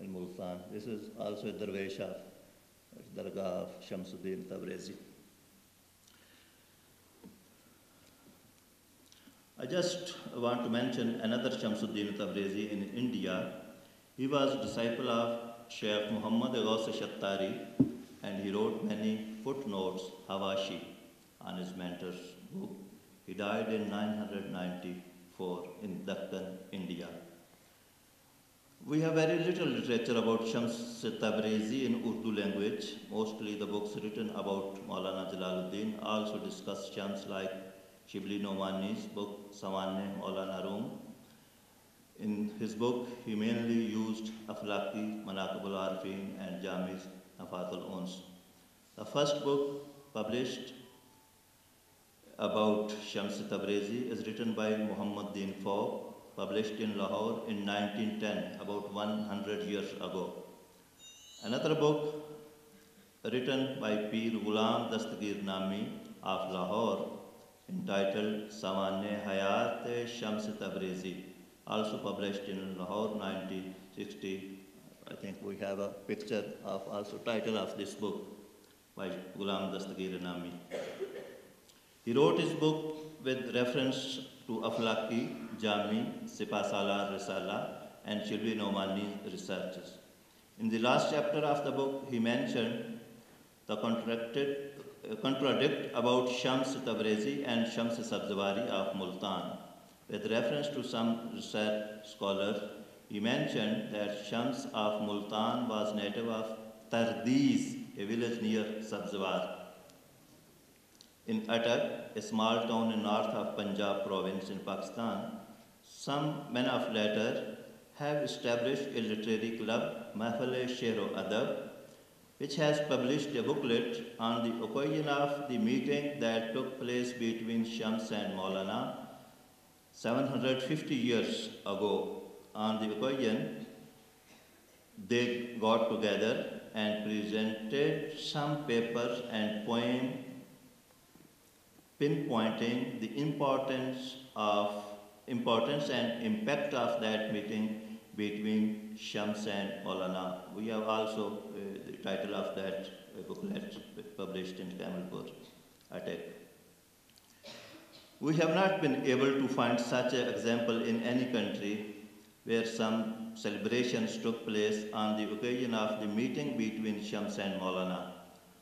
in Multan. This is also a Darwesh of Dargah of Shamsuddin Tabrizi. I just want to mention another Shamsuddin Tabrizi in India. He was a disciple of Sheikh Muhammad Ghaus Shattari, and he wrote many footnotes, Hawashi, on his mentor's book. He died in 994 in Deccan, India. We have very little literature about Shams-i Tabrizi in Urdu language. Mostly the books written about Maulana Jalaluddin also discuss Shams, like Shibli Nomani's book, Samanne Maulana Rum. In his book, he mainly used Aflaki, Manaqibul Arifin, and Jami's Nafatul Uns. The first book published about Shams-i Tabrizi is written by Muhammad Din Fawq, published in Lahore in 1910, about 100 years ago. Another book written by Pir Ghulam Dastagir Nami of Lahore, entitled Samanne Hayat Shams-i Tabrizi, also published in Lahore 1960. I think we have a picture of also title of this book by Ghulam Dastagir Nami. He wrote his book with reference to Aflaki, Jami, Sipasala Risala, and Shibli Nomani's researches. In the last chapter of the book, he mentioned the contradict about Shams-i Tabrizi and Shams-i Sabzwari of Multan. With reference to some research scholars, he mentioned that Shams of Multan was native of Tabriz, a village near Sabzwar. In Attock, a small town in north of Punjab province in Pakistan, some men of letters have established a literary club, Mahfal-e-Sher-o-Adab, which has published a booklet on the occasion of the meeting that took place between Shams and Maulana 750 years ago. On the occasion, they got together and presented some papers and poems pinpointing the importance and impact of that meeting between Shams and Maulana. We have also the title of that booklet published in Kamalpur, Attock. We have not been able to find such an example in any country where some celebrations took place on the occasion of the meeting between Shams and Maulana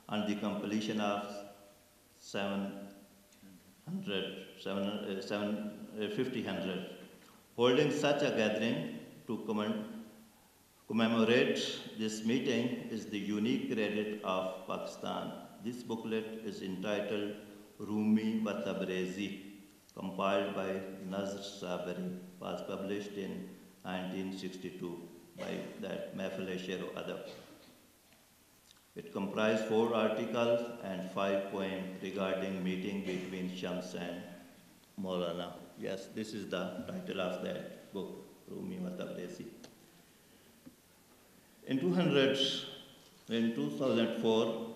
on the completion of 1500. Holding such a gathering to commemorate this meeting is the unique credit of Pakistan. This booklet is entitled Rumi wa Tabrizi, compiled by Nazr Sabari, was published in 1962 by that Mahfal-e-Sher-o-Adab. It comprised 4 articles and 5 poems regarding meeting between Shams and Maulana. Yes, this is the title of that book, Rumi wa Tabrizi. In 2004,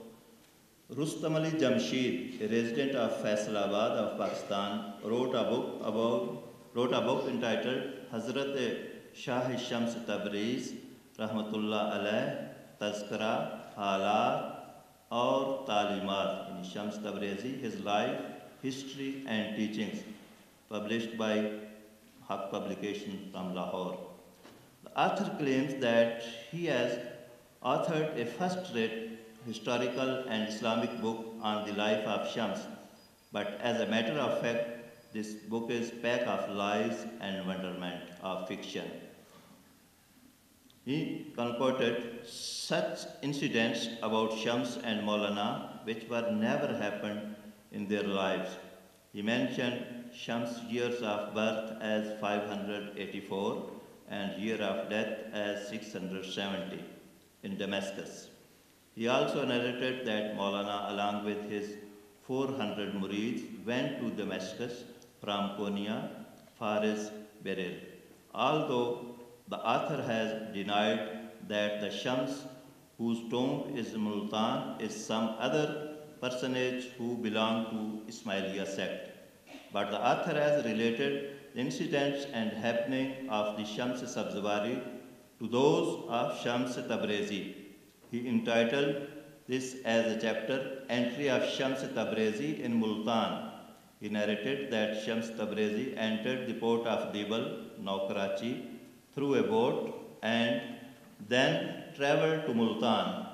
Rustam Ali Jamshid, a resident of Faisalabad of Pakistan, wrote a book entitled Hazrat Shah Shams Tabriz, Rahmatullah Alayh, Tazkara, Halat और Talimat in Shams Tabrizi, his life, history and teachings, published by Haq Publication from Lahore. The author claims that he has authored a first-rate historical and Islamic book on the life of Shams, but as a matter of fact, this book is packed of lies and wonderment of fiction. He concocted such incidents about Shams and Maulana which were never happened in their lives. He mentioned Shams' years of birth as 584 and year of death as 670 in Damascus. He also narrated that Maulana, along with his 400 murids, went to Damascus from Konya, Faris, Beryl. Although the author has denied that the Shams, whose tomb is Multan, is some other personage who belonged to Ismailiya sect. But the author has related the incidents and happening of the Shams-i Sabzwari to those of Şems-i Tabrizi. He entitled this as a chapter, Entry of Şems-i Tabrizi in Multan. He narrated that Şems Tabrizi entered the port of Dibal, now Karachi, through a boat and then traveled to Multan.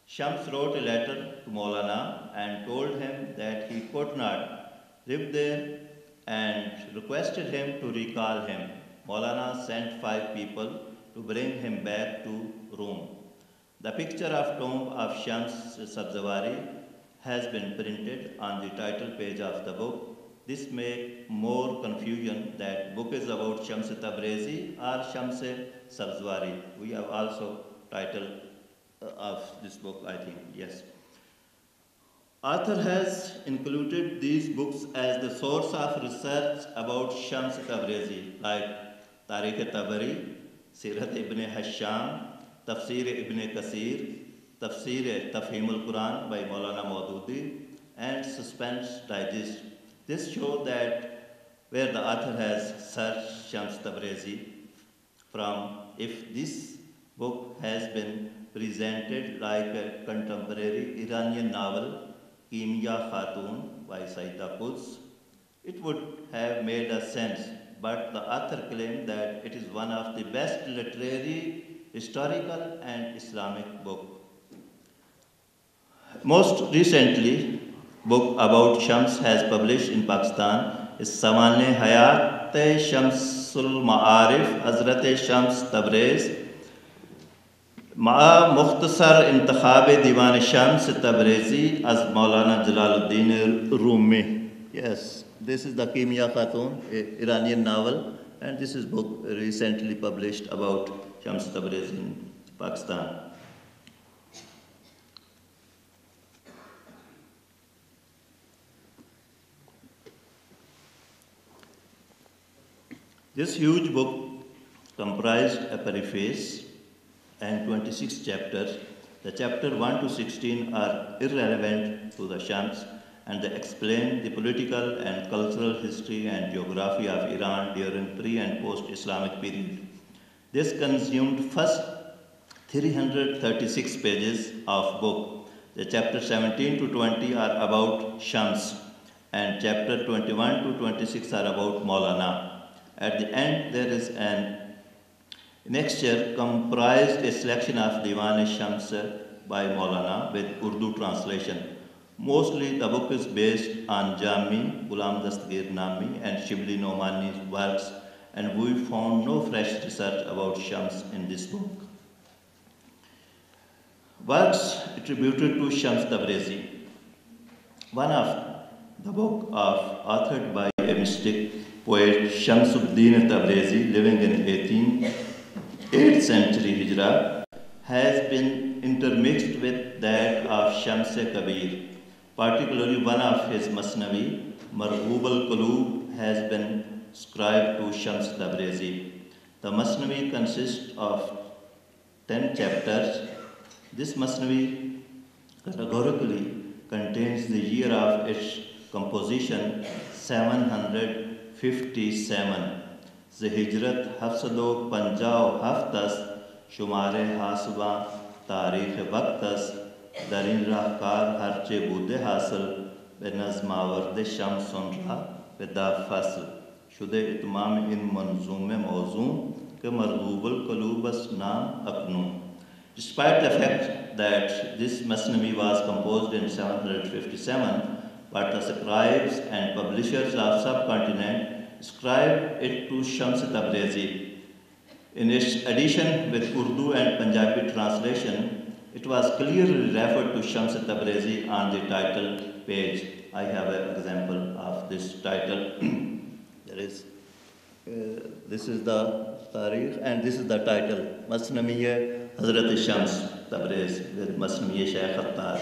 Shams wrote a letter to Maulana and told him that he could not live there and requested him to recall him. Maulana sent 5 people to bring him back to Rome. The picture of tomb of Shams Sabzavari has been printed on the title page of the book. This may more confusion that book is about Şems-i Tabrizi or Şems-i Sabzavari. We have also title of this book, I think, yes. Author has included these books as the source of research about Şems-i Tabrizi, like Tarikh Tabari, Sirat ibn Hasham, Tafsir ibn Kasir, Tafsir Tafhim al-Quran by Maulana Maududi, and Suspense Digest. This shows that where the author has searched Şems Tabrizi from. If this book has been presented like a contemporary Iranian novel, Kimya-Khatun by Saida Quds, it would have made a sense, but the author claimed that it is one of the best literary, historical and Islamic book. Most recently, book about Shams has published in Pakistan is Saman-e Hayat Shamsul Ma'arif Hazrat Shams Tabriz Ma Mukhtasar Intakhab Diwan Shams Tabrizi as Maulana Jalaluddin Rumi. Yes, this is the Kimya Khatun, a Iranian novel, and this is book recently published about Shams Tabrizi in Pakistan. This huge book comprised a preface and 26 chapters. The chapters 1 to 16 are irrelevant to the Shams, and they explain the political and cultural history and geography of Iran during pre- and post-Islamic period. This consumed first 336 pages of book. The chapter 17 to 20 are about Shams, and chapter 21 to 26 are about Maulana. At the end, there is an annexure comprised a selection of Diwan-e-Shams by Maulana with Urdu translation. Mostly the book is based on Jami, Ghulam Dastgir Nami and Shibli Nomani's works, and we found no fresh research about Shams in this book. Works attributed to Shams Tabrizi. One of the book authored by a mystic poet Shamsuddin Tabrizi, living in 8th century Hijra, has been intermixed with that of Shams-e-Kabir. Particularly one of his Masnavi, Marghub al-Qulub, has been ascribed to Shams Tabrizi. The Masnavi consists of 10 chapters. This Masnavi categorically contains the year of its composition 757. Hijrat Hafsado Panjao Haftas Shumare Hasba Tarikh Vaktas Darin Rahkar Harche Bude Hasil Benazmawar Shamsun Ra Veda Fasl Shude Itmam in Manzume Mawzoom Ke Marghubal Kalubas Naam Aknu. Despite the fact that this Masnavi was composed in 757, but the scribes and publishers of subcontinent ascribed it to Shams Tabrizi. In its edition with Urdu and Punjabi translation, it was clearly referred to Shams Tabrizi on the title page. I have an example of this title. This is the Tarikh and this is the title, Masnamiye Hazrat Shams Tabriz with Masnamiye Shaykh Khattar.